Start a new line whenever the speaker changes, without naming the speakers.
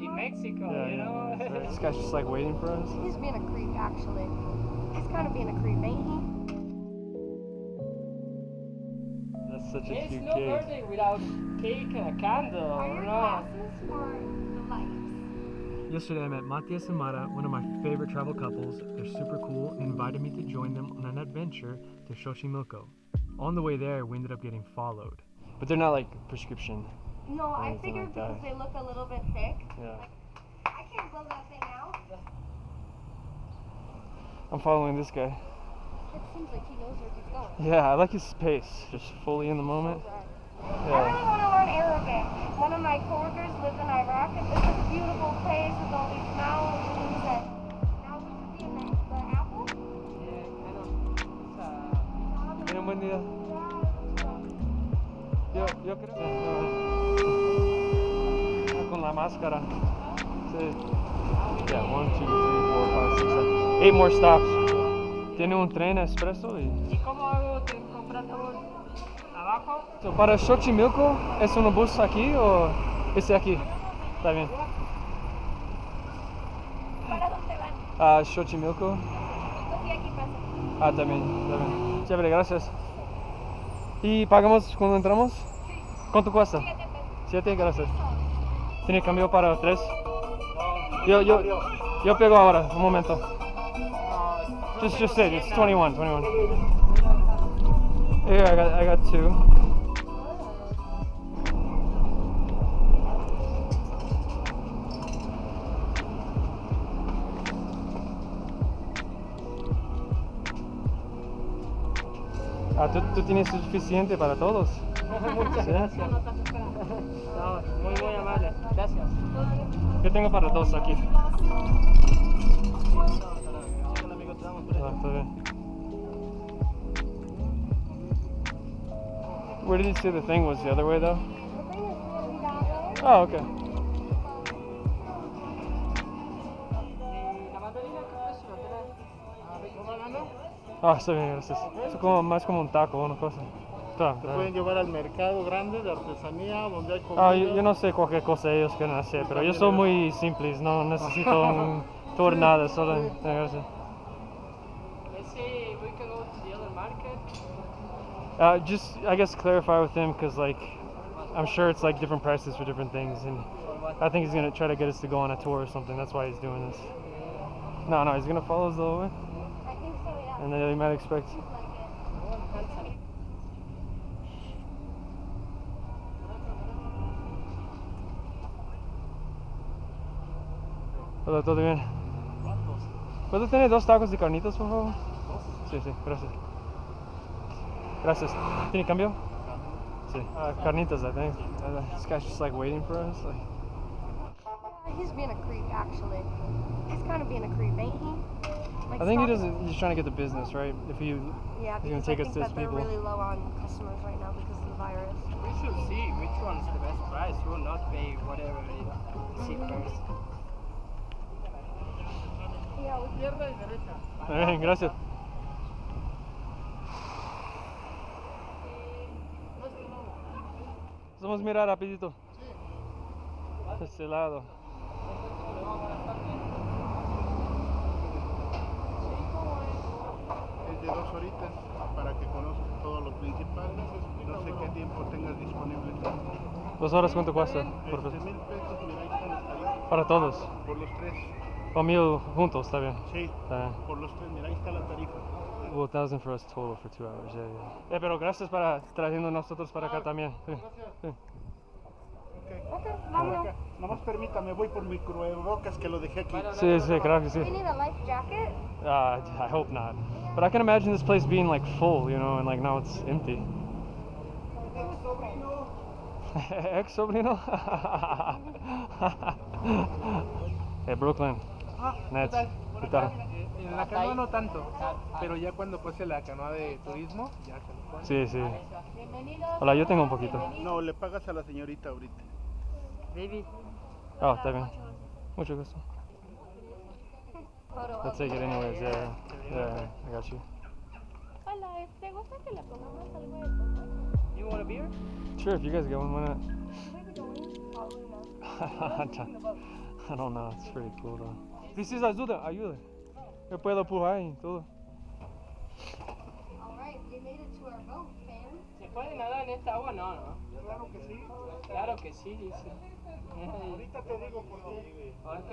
in Mexico,
Yeah,
you know?
yeah. So this guy's just like waiting for us.
He's being a creep, actually. He's kind of being a creep, ain't he?
That's such a
It's
cute
no
kid.
birthday without cake and a candle,
Are
you
your
know?
glasses or the lights?
Yesterday I met Matias and Mara, one of my favorite travel couples. They're super cool and invited me to join them on an adventure to Xochimilco. On the way there, we ended up getting followed. But they're not like prescription.
No, I
Anything
figured
like that.
because they look a little bit thick.
Yeah.
Like, I can't blow that thing out.
I'm following this guy.
It seems like he knows where he's going.
Yeah, I like his pace, just fully in the moment.
I really want to learn Arabic. One of my coworkers lives in Iraq, and it's a beautiful place with all these mountains. And now we should be in the apple.
Yeah, kind of.
Tiene un buen día. Yo creo con la máscara. Sí. Yeah, 1, 2, 3, 4, 5, 6, 7. 8 more stops. Tiene un tren expreso y...
¿Y cómo hago? ¿Te contrato abajo?
So, ¿para Xochimilco es un bus aquí o ese aquí? Está bien.
¿Para dónde van?
A Xochimilco.
Pues sí, aquí pasa.
Ah, también, está bien. Chévere, gracias. ¿Y pagamos cuando entramos?
Sí.
¿Cuánto cuesta?
7 pesos.
7, gracias. ¿Tiene cambio para 3? Yo pego ahora, un momento. Just say, it's 21. Here, I got 2. Ah, ¿tú tienes suficiente para todos?
Muchas
¿Sí?
gracias. No, muy amable. Gracias.
Yo tengo para 2 aquí. Ah, está bien. Where did you say the thing was? The other way though?
The thing is really that way.
Oh, okay.
¿La mandarina qué precio? ¿Cómo ganó?
Ah, está bien, gracias. Es como, más como un taco, una cosa. Está,
Te pueden llevar al mercado grande de artesanía donde hay comida.
Ah, yo no sé cualquier cosa ellos quieren hacer, pero yo soy muy simple, no necesito un tour, nada, solo gracias.
Let's see, we can go to the other market.
Just, I guess, clarify with him, because, like, I'm sure it's, like, different prices for different things, and I think he's going to try to get us to go on a tour or something. That's why he's doing this. No, he's going to follow us the whole way,
I think so, yeah.
and then he might expect... Hola, ¿todo bien? ¿Puedo tener 2 tacos de carnitas, por favor? Sí, gracias. Gracias. ¿Tiene cambio? Sí. Carnitas, I think. This guy's just like waiting for us. Like...
He's being a creep, actually. He's kind of being a creep, ain't he? Like
I think
stalking-
he's trying to get the business, right? If he...
Yeah,
he's gonna
because
take
I
us
think
to
that
his
they're
people.
really low on customers right now because of the virus.
We should see which one's the best price. You will not pay whatever it see first. Izquierda y derecha.
Gracias. Vamos a mirar rapidito. Sí. Este lado.
Es de 2 horitas para que conozcas todo lo principal. No sé qué tiempo tengas disponible.
2 horas, ¿cuánto cuesta?
1,000 pesos, mira, ahí están las tarifas.
Para todos.
Por los 3.
Conmigo juntos, está bien.
Sí,
Está bien.
por los 3, mira, ahí está la tarifa.
Well, 1,000 for us total for 2 hours. Yeah. Pero gracias para trayendo nosotros para acá también. Sí. Sí.
Ok, vámonos.
Nomás permítame, voy por mi cubrebocas que lo dejé aquí.
Sí, claro que sí.
We need a life jacket.
I hope not. But I can imagine this place being like full, you know, and like now it's empty. Ex sobrino? Hey, Brooklyn. Nets. ¿Qué tal?
En la canoa no tanto, pero ya cuando pase la canoa de turismo, ya se lo ponen.
Sí. Hola, yo tengo un poquito.
No, le pagas a la señorita ahorita.
Baby.
Oh, está bien. Mucho gusto. Let's take it anyways, yeah, I got you.
Hola, ¿te gusta que le pongamos algo de tomar?
You want a beer?
Sure, if you guys get one, why not?
Maybe going? Probably not.
I don't know, it's pretty cool though. This ayuda. Yo puedo empujar y todo.
Alright, we made it to our boat, fam.
¿Se puede nadar en esta agua? No, no.
Claro que sí.
Claro que sí, dice.
Ahorita te digo por qué.
Ok.